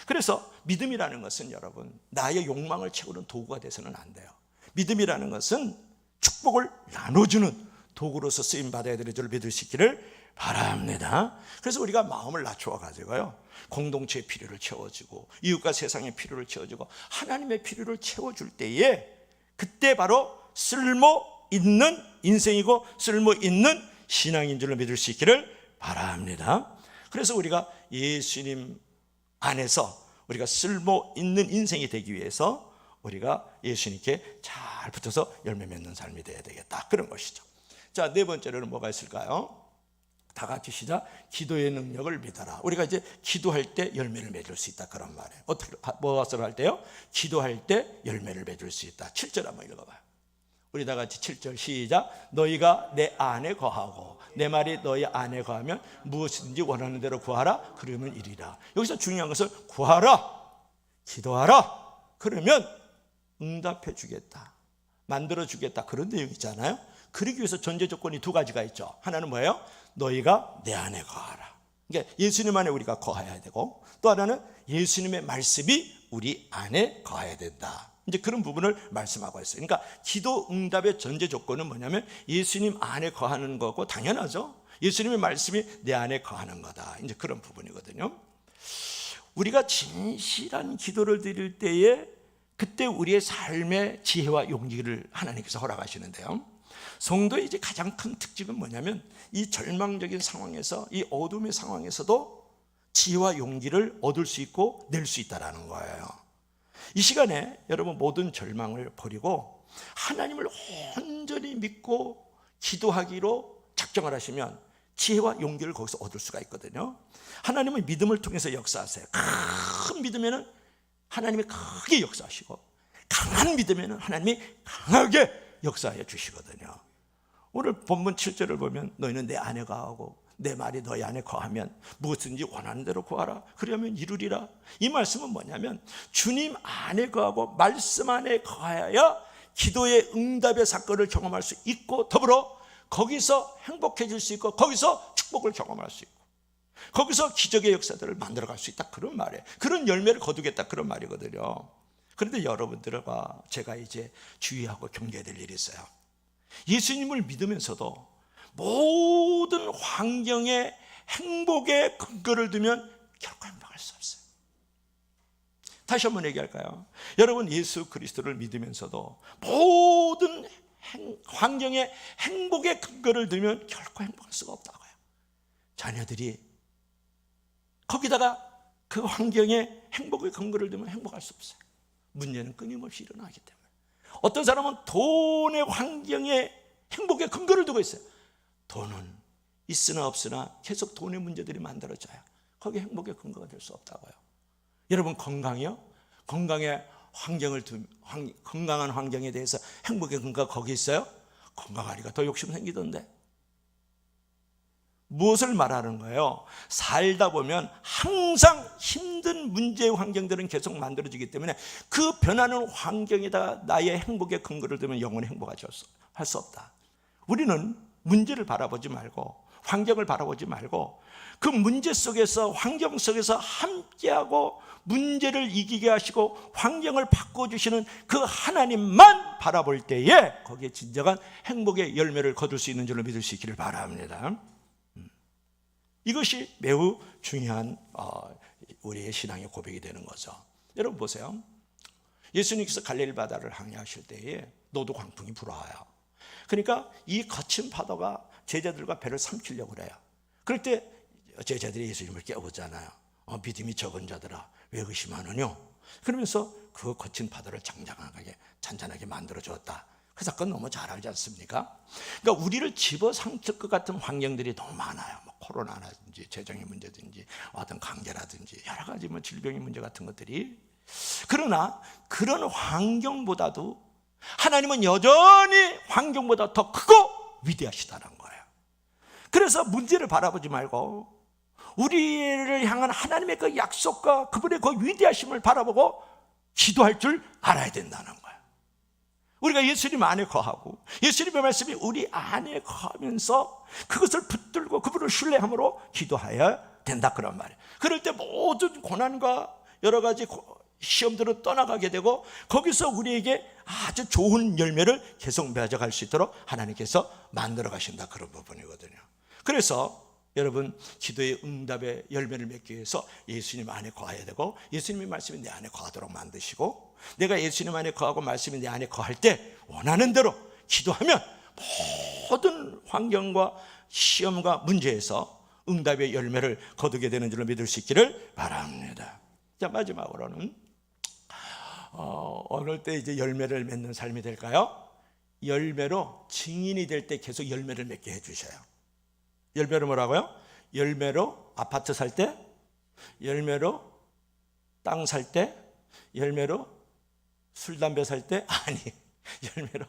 그래서 믿음이라는 것은 여러분 나의 욕망을 채우는 도구가 돼서는 안 돼요. 믿음이라는 것은 축복을 나눠주는 도구로서 쓰임받아야 되는 줄 믿을 수 있기를 바랍니다. 그래서 우리가 마음을 낮추어 가지고요, 공동체의 필요를 채워주고 이웃과 세상의 필요를 채워주고 하나님의 필요를 채워줄 때에 그때 바로 쓸모 있는 인생이고 쓸모 있는 신앙인 줄로 믿을 수 있기를 바랍니다. 그래서 우리가 예수님 안에서 우리가 쓸모 있는 인생이 되기 위해서 우리가 예수님께 잘 붙어서 열매 맺는 삶이 되어야 되겠다, 그런 것이죠. 자, 네 번째로는 뭐가 있을까요? 다 같이 시작. 기도의 능력을 믿어라. 우리가 이제 기도할 때 열매를 맺을 수 있다, 그런 말이에요. 어떻게 무엇을 할 때요? 기도할 때 열매를 맺을 수 있다. 7절 한번 읽어봐요. 우리 다 같이 7절 시작. 너희가 내 안에 거하고 내 말이 너희 안에 거하면 무엇이든지 원하는 대로 구하라, 그러면 이리라. 여기서 중요한 것은 구하라, 기도하라, 그러면 응답해 주겠다, 만들어 주겠다, 그런 내용이잖아요. 그러기 위해서 전제 조건이 두 가지가 있죠. 하나는 뭐예요? 너희가 내 안에 거하라. 그러니까 예수님 안에 우리가 거해야 되고, 또 하나는 예수님의 말씀이 우리 안에 거해야 된다. 이제 그런 부분을 말씀하고 있어요. 그러니까 기도 응답의 전제 조건은 뭐냐면 예수님 안에 거하는 거고, 당연하죠. 예수님의 말씀이 내 안에 거하는 거다. 이제 그런 부분이거든요. 우리가 진실한 기도를 드릴 때에 그때 우리의 삶의 지혜와 용기를 하나님께서 허락하시는데요. 성도의 이제 가장 큰 특징은 뭐냐면 이 절망적인 상황에서, 이 어둠의 상황에서도 지혜와 용기를 얻을 수 있고 낼 수 있다는 거예요. 이 시간에 여러분 모든 절망을 버리고 하나님을 온전히 믿고 기도하기로 작정을 하시면 지혜와 용기를 거기서 얻을 수가 있거든요. 하나님은 믿음을 통해서 역사하세요. 큰 믿음에는 하나님이 크게 역사하시고, 강한 믿음에는 하나님이 강하게 역사해 주시거든요. 오늘 본문 7절을 보면 너희는 내 안에 거하고 내 말이 너희 안에 거하면 무엇든지 원하는 대로 구하라 그러면 이루리라. 이 말씀은 뭐냐면 주님 안에 거하고 말씀 안에 거하여야 기도의 응답의 사건을 경험할 수 있고, 더불어 거기서 행복해질 수 있고, 거기서 축복을 경험할 수 있고, 거기서 기적의 역사들을 만들어갈 수 있다, 그런 말이에요. 그런 열매를 거두겠다, 그런 말이거든요. 그런데 여러분들과 제가 이제 주의하고 경계해야 될 일이 있어요. 예수님을 믿으면서도 모든 환경에 행복의 근거를 두면 결코 행복할 수 없어요. 다시 한번 얘기할까요? 여러분, 예수 그리스도를 믿으면서도 모든 환경에 행복의 근거를 두면 결코 행복할 수가 없다고요. 자녀들이 거기다가 그 환경에 행복의 근거를 두면 행복할 수 없어요. 문제는 끊임없이 일어나기 때문에. 어떤 사람은 돈의 환경에 행복의 근거를 두고 있어요. 돈은 있으나 없으나 계속 돈의 문제들이 만들어져요. 거기에 행복의 근거가 될 수 없다고요. 여러분, 건강이요? 건강의 환경을 건강한 환경에 대해서 행복의 근거가 거기 있어요? 건강하니까 더 욕심 생기던데. 무엇을 말하는 거예요? 살다 보면 항상 힘든 문제의 환경들은 계속 만들어지기 때문에 그 변하는 환경에다가 나의 행복의 근거를 두면 영원히 행복하지 할 수 없다. 우리는 문제를 바라보지 말고, 환경을 바라보지 말고, 그 문제 속에서, 환경 속에서 함께하고 문제를 이기게 하시고 환경을 바꿔주시는 그 하나님만 바라볼 때에 거기에 진정한 행복의 열매를 거둘 수 있는 줄로 믿을 수 있기를 바랍니다. 이것이 매우 중요한 우리의 신앙의 고백이 되는 거죠. 여러분 보세요. 예수님께서 갈릴리 바다를 항해하실 때에 노도 광풍이 불어와요. 그러니까 이 거친 파도가 제자들과 배를 삼키려고 그래요. 그럴 때 제자들이 예수님을 깨우잖아요. 믿음이 적은 자들아 왜 의심하느냐. 그러면서 그 거친 파도를 잔잔하게 만들어주었다. 그 사건 너무 잘 알지 않습니까? 그러니까 우리를 집어삼킬 것 같은 환경들이 너무 많아요. 뭐 코로나라든지 재정의 문제든지 어떤 관계라든지 여러 가지 질병의 문제 같은 것들이. 그러나 그런 환경보다도 하나님은 여전히 환경보다 더 크고 위대하시다는 거예요. 그래서 문제를 바라보지 말고 우리를 향한 하나님의 그 약속과 그분의 그 위대하심을 바라보고 기도할 줄 알아야 된다는 거예요. 우리가 예수님 안에 거하고 예수님의 말씀이 우리 안에 거하면서 그것을 붙들고 그분을 신뢰함으로 기도해야 된다, 그런 말이에요. 그럴 때 모든 고난과 여러 가지 시험들은 떠나가게 되고 거기서 우리에게 아주 좋은 열매를 계속 맺어갈 수 있도록 하나님께서 만들어 가신다, 그런 부분이거든요. 그래서 여러분, 기도의 응답의 열매를 맺기 위해서 예수님 안에 거해야 되고 예수님의 말씀이 내 안에 거하도록 만드시고, 내가 예수님 안에 거하고 말씀이 내 안에 거할 때 원하는 대로 기도하면 모든 환경과 시험과 문제에서 응답의 열매를 거두게 되는 줄로 믿을 수 있기를 바랍니다. 자, 마지막으로는 어느 때 이제 열매를 맺는 삶이 될까요? 열매로 증인이 될 때 계속 열매를 맺게 해주셔요. 열매로 뭐라고요? 열매로 아파트 살 때, 열매로 땅 살 때, 열매로 술 담배 살 때, 아니, 열매로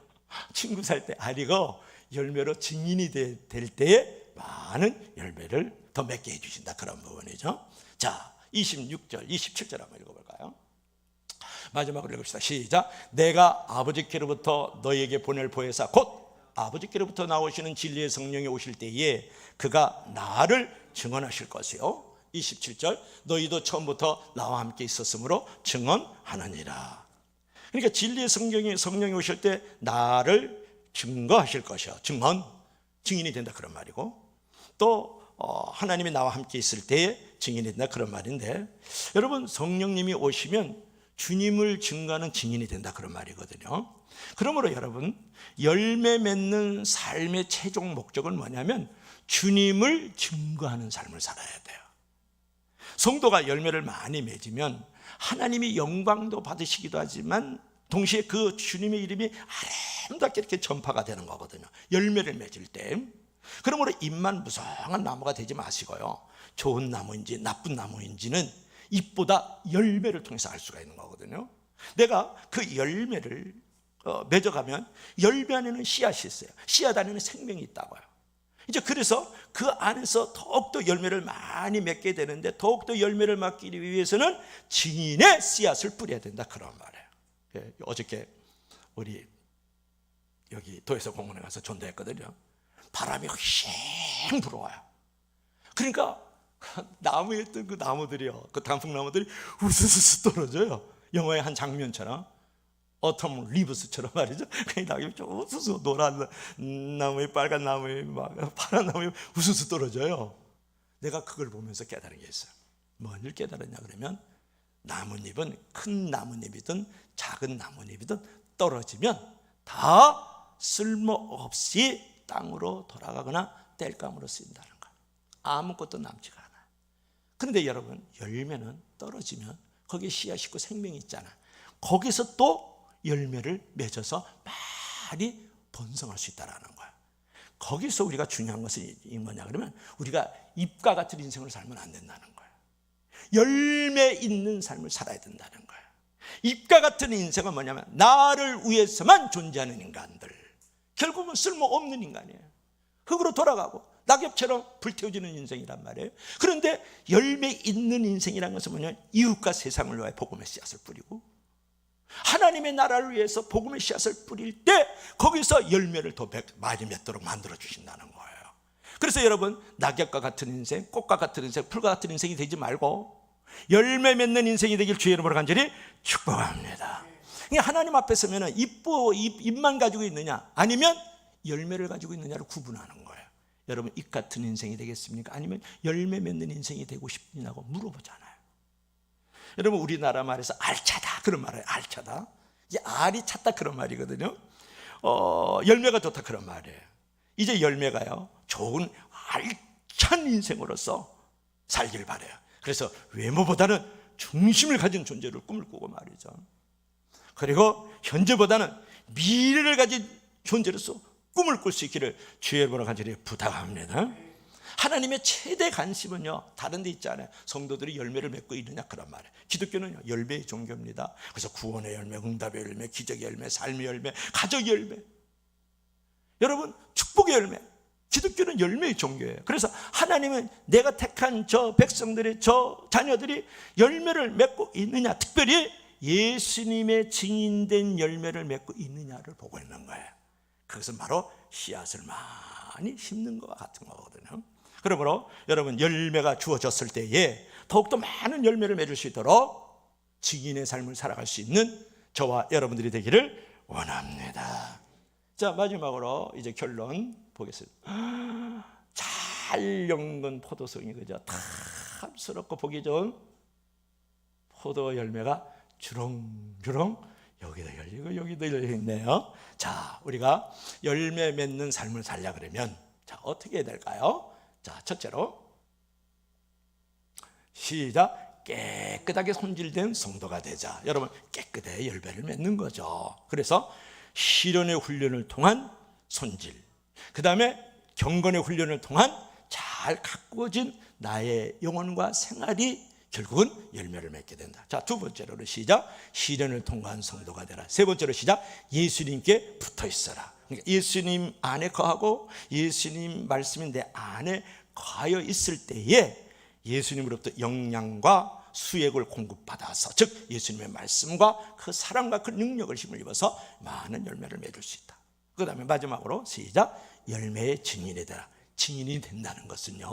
친구 살 때 아니고 열매로 증인이 될 때에 많은 열매를 더 맺게 해주신다, 그런 부분이죠. 자, 26절, 27절 한번 읽어볼까요? 마지막으로 읽읍시다. 시작. 내가 아버지께로부터 너희에게 보낼 보혜사 곧 아버지께로부터 나오시는 진리의 성령이 오실 때에 그가 나를 증언하실 것이요. 27절. 너희도 처음부터 나와 함께 있었으므로 증언하느니라. 그러니까 진리의 성령이 오실 때 나를 증거하실 것이요. 증인이 된다, 그런 말이고, 또 하나님이 나와 함께 있을 때에 증인이 된다, 그런 말인데, 여러분, 성령님이 오시면 주님을 증거하는 증인이 된다, 그런 말이거든요. 그러므로 여러분, 열매 맺는 삶의 최종 목적은 뭐냐면 주님을 증거하는 삶을 살아야 돼요. 성도가 열매를 많이 맺으면 하나님이 영광도 받으시기도 하지만 동시에 그 주님의 이름이 아름답게 이렇게 전파가 되는 거거든요, 열매를 맺을 때. 그러므로 잎만 무성한 나무가 되지 마시고요, 좋은 나무인지 나쁜 나무인지는 잎보다 열매를 통해서 알 수가 있는 거거든요. 내가 그 열매를 맺어가면 열매 안에는 씨앗이 있어요. 씨앗 안에는 생명이 있다고요. 이제 그래서 그 안에서 더욱더 열매를 많이 맺게 되는데, 더욱더 열매를 맺기 위해서는 증인의 씨앗을 뿌려야 된다, 그런 말이에요. 예, 어저께 우리 여기 도에서 공원에 가서 전도했거든요. 바람이 휙 불어와요. 그러니까 나무에 있던 그 나무들이요, 그 단풍나무들이 우스스스 떨어져요. 영화의 한 장면처럼, 어텀 리브스처럼 말이죠. 그 낙엽이 좀 우수수, 노란 나무에 빨간 나무에 막 파란 나무에 우수수 떨어져요. 내가 그걸 보면서 깨달은 게 있어요. 뭘 깨달았냐 그러면, 나뭇잎은 큰 나뭇잎이든 작은 나뭇잎이든 떨어지면 다 쓸모없이 땅으로 돌아가거나 땔감으로 쓰인다는 거예요. 아무것도 남지가 않아요. 그런데 여러분, 열매는 떨어지면 거기에 씨앗이 있고 생명이 있잖아요. 거기서 또 열매를 맺어서 많이 번성할 수 있다는 거예요. 거기서 우리가 중요한 것은 뭐냐 그러면, 우리가 잎과 같은 인생을 살면 안 된다는 거예요. 열매 있는 삶을 살아야 된다는 거예요. 잎과 같은 인생은 뭐냐면, 나를 위해서만 존재하는 인간들, 결국은 쓸모없는 인간이에요. 흙으로 돌아가고 낙엽처럼 불태워지는 인생이란 말이에요. 그런데 열매 있는 인생이라는 것은 뭐냐면, 이웃과 세상을 위하여 복음의 씨앗을 뿌리고 하나님의 나라를 위해서 복음의 씨앗을 뿌릴 때 거기서 열매를 더 많이 맺도록 만들어 주신다는 거예요. 그래서 여러분, 낙엽과 같은 인생, 꽃과 같은 인생, 풀과 같은 인생이 되지 말고 열매 맺는 인생이 되길 주의 이름으로 간절히 축복합니다. 하나님 앞에 서면 잎만 가지고 있느냐 아니면 열매를 가지고 있느냐를 구분하는 거예요. 여러분, 잎 같은 인생이 되겠습니까? 아니면 열매 맺는 인생이 되고 싶냐고 물어보잖아요. 여러분, 우리나라 말에서 알차다 그런 말이에요. 알차다, 이제 알이 찼다 그런 말이거든요. 열매가 좋다 그런 말이에요. 이제 열매가요, 좋은 알찬 인생으로서 살길 바라요. 그래서 외모보다는 중심을 가진 존재를 꿈을 꾸고 말이죠. 그리고 현재보다는 미래를 가진 존재로서 꿈을 꿀 수 있기를 주의 이름으로 간절히 부탁합니다. 하나님의 최대 관심은요, 다른 데 있지 않아요. 성도들이 열매를 맺고 있느냐 그런 말이에요. 기독교는요, 열매의 종교입니다. 그래서 구원의 열매, 응답의 열매, 기적의 열매, 삶의 열매, 가족의 열매, 여러분 축복의 열매. 기독교는 열매의 종교예요. 그래서 하나님은 내가 택한 저 백성들이, 저 자녀들이 열매를 맺고 있느냐, 특별히 예수님의 증인된 열매를 맺고 있느냐를 보고 있는 거예요. 그것은 바로 씨앗을 많이 심는 것과 같은 거거든요. 그러므로 여러분, 열매가 주어졌을 때에 더욱더 많은 열매를 맺을 수 있도록 증인의 삶을 살아갈 수 있는 저와 여러분들이 되기를 원합니다. 자, 마지막으로 이제 결론 보겠습니다. 잘 연근 포도송이, 그죠? 탐스럽고 보기 좋은 포도 열매가 주렁주렁 여기도 열리고 여기도 열려있네요. 자, 우리가 열매 맺는 삶을 살려 그러면, 자, 어떻게 해야 될까요? 자, 첫째로 시작. 깨끗하게 손질된 성도가 되자. 여러분, 깨끗해 열매를 맺는 거죠. 그래서 시련의 훈련을 통한 손질, 그 다음에 경건의 훈련을 통한 잘 가꾸어진 나의 영혼과 생활이 결국은 열매를 맺게 된다. 자, 두 번째로는 시작. 시련을 통과한 성도가 되라. 세 번째로 시작. 예수님께 붙어 있어라. 그러니까 예수님 안에 거하고 예수님 말씀이 내 안에 거하여 있을 때에 예수님으로부터 영양과 수액을 공급받아서, 즉 예수님의 말씀과 그 사랑과 그 능력을 힘을 입어서 많은 열매를 맺을 수 있다. 그 다음에 마지막으로 시작. 열매의 증인이 되라. 증인이 된다는 것은요,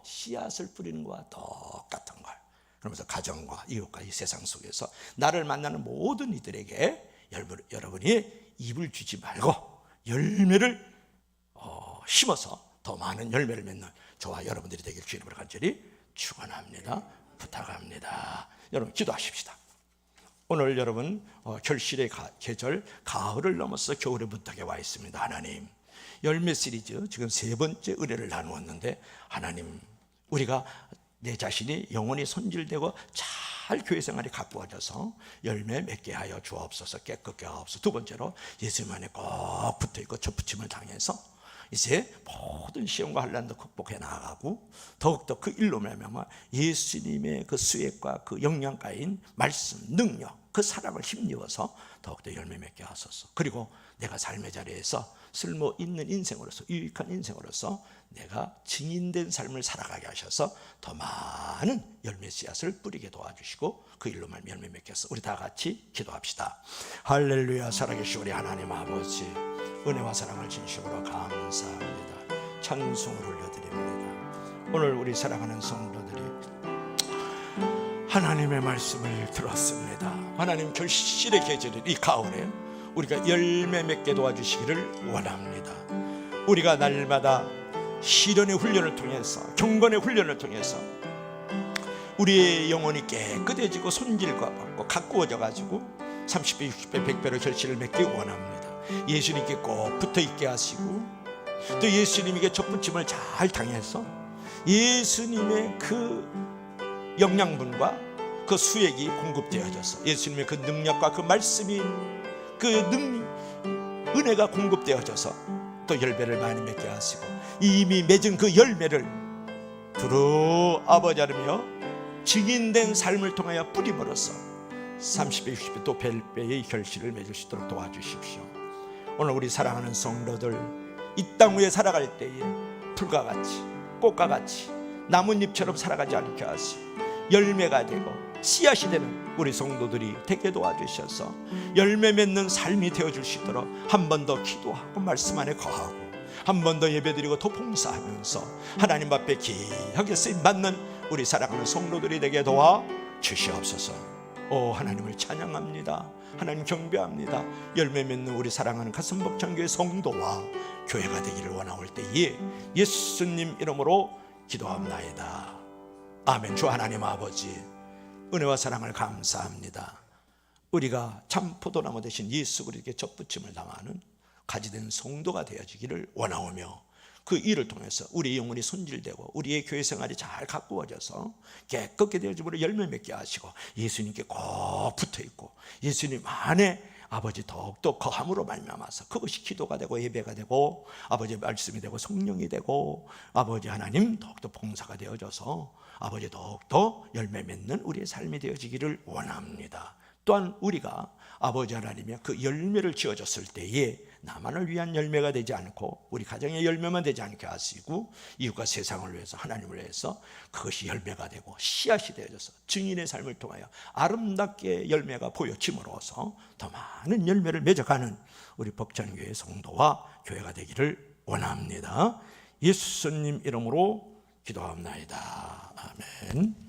씨앗을 뿌리는 것과 똑같은 거예요. 그러면서 가정과 이웃과 이 세상 속에서 나를 만나는 모든 이들에게 여러분이 입을 주지 말고 열매를 심어서 더 많은 열매를 맺는 저와 여러분들이 되길 주의 이름으로 간절히 축원합니다. 부탁합니다. 여러분, 기도하십시다. 오늘 여러분 결실의 계절, 가을을 넘어서 겨울의 문턱에 와 있습니다. 하나님, 열매 시리즈 지금 세 번째 의뢰를 나누었는데, 하나님, 우리가 내 자신이 영혼이 손질되고 잘 교회 생활이 가꾸어져서 열매 맺게 하여 주옵소서. 깨끗게 하옵소서. 두 번째로 예수님 안에 꼭 붙어있고 접붙임을 당해서 이제 모든 시험과 환난도 극복해 나가고, 더욱더 그 일로 말미암아 예수님의 그 수액과 그 영양가인 말씀, 능력, 그 사랑을 힘입어서 더욱더 열매 맺게 하소서. 그리고 내가 삶의 자리에서 쓸모 있는 인생으로서, 유익한 인생으로서 내가 증인된 삶을 살아가게 하셔서 더 많은 열매 씨앗을 뿌리게 도와주시고 그 일로 말미 열매 맺게 하소서. 우리 다 같이 기도합시다. 할렐루야. 살아계신 우리 하나님 아버지, 은혜와 사랑을 진심으로 감사합니다. 찬송을 올려드립니다. 오늘 우리 사랑하는 성도들이 하나님의 말씀을 들었습니다. 하나님 결실의 계절인 이 가을에 우리가 열매 맺게 도와주시기를 원합니다. 우리가 날마다 시련의 훈련을 통해서, 경건의 훈련을 통해서 우리의 영혼이 깨끗해지고 손질과 받고 가꾸어져 가지고 30배, 60배, 100배로 결실을 맺기 원합니다. 예수님께 꼭 붙어있게 하시고 또 예수님에게 접붙임을 잘 당해서 예수님의 그 영양분과 그 수액이 공급되어져서 예수님의 그 능력과 그 말씀이 은혜가 공급되어져서 또 열매를 많이 맺게 하시고 이미 맺은 그 열매를 두루 아버지 하며 증인된 삶을 통하여 뿌림으로써 30배, 60배 또 100배의 결실을 맺을 수 있도록 도와주십시오. 오늘 우리 사랑하는 성도들 이 땅 위에 살아갈 때에 풀과 같이 꽃과 같이 나뭇잎처럼 살아가지 않게 하시고 열매가 되고 씨앗이 되는 우리 성도들이 되게 도와주셔서 열매 맺는 삶이 되어줄 수 있도록 한 번 더 기도하고 말씀 안에 거하고 한 번 더 예배드리고 더 봉사하면서 하나님 앞에 귀하게 쓰임받는 우리 사랑하는 성도들이 되게 도와주시옵소서. 오 하나님을 찬양합니다. 하나님 경배합니다. 열매 맺는 우리 사랑하는 가슴벅찬교회 성도와 교회가 되기를 원하올 때에 예수님 이름으로 기도합나이다. 아멘. 주 하나님 아버지 은혜와 사랑을 감사합니다. 우리가 참 포도나무 대신 예수 그리스도께 접붙임을 당하는 가지된 성도가 되어지기를 원하오며 그 일을 통해서 우리의 영혼이 손질되고 우리의 교회 생활이 잘 가꾸어져서 깨끗게 되어지므로 열매 맺게 하시고 예수님께 꼭 붙어있고 예수님 안에 아버지 더욱더 거함으로 말미암아서 그것이 기도가 되고 예배가 되고 아버지 말씀이 되고 성령이 되고 아버지 하나님 더욱더 봉사가 되어져서 아버지 더욱더 열매 맺는 우리의 삶이 되어지기를 원합니다. 또한 우리가 아버지 하나님의 그 열매를 지어줬을 때에 나만을 위한 열매가 되지 않고 우리 가정의 열매만 되지 않게 하시고 이웃과 세상을 위해서 하나님을 위해서 그것이 열매가 되고 씨앗이 되어져서 증인의 삶을 통하여 아름답게 열매가 보여짐으로써 더 많은 열매를 맺어가는 우리 벅찬교회 성도와 교회가 되기를 원합니다. 예수님 이름으로 기도합나이다. 아멘.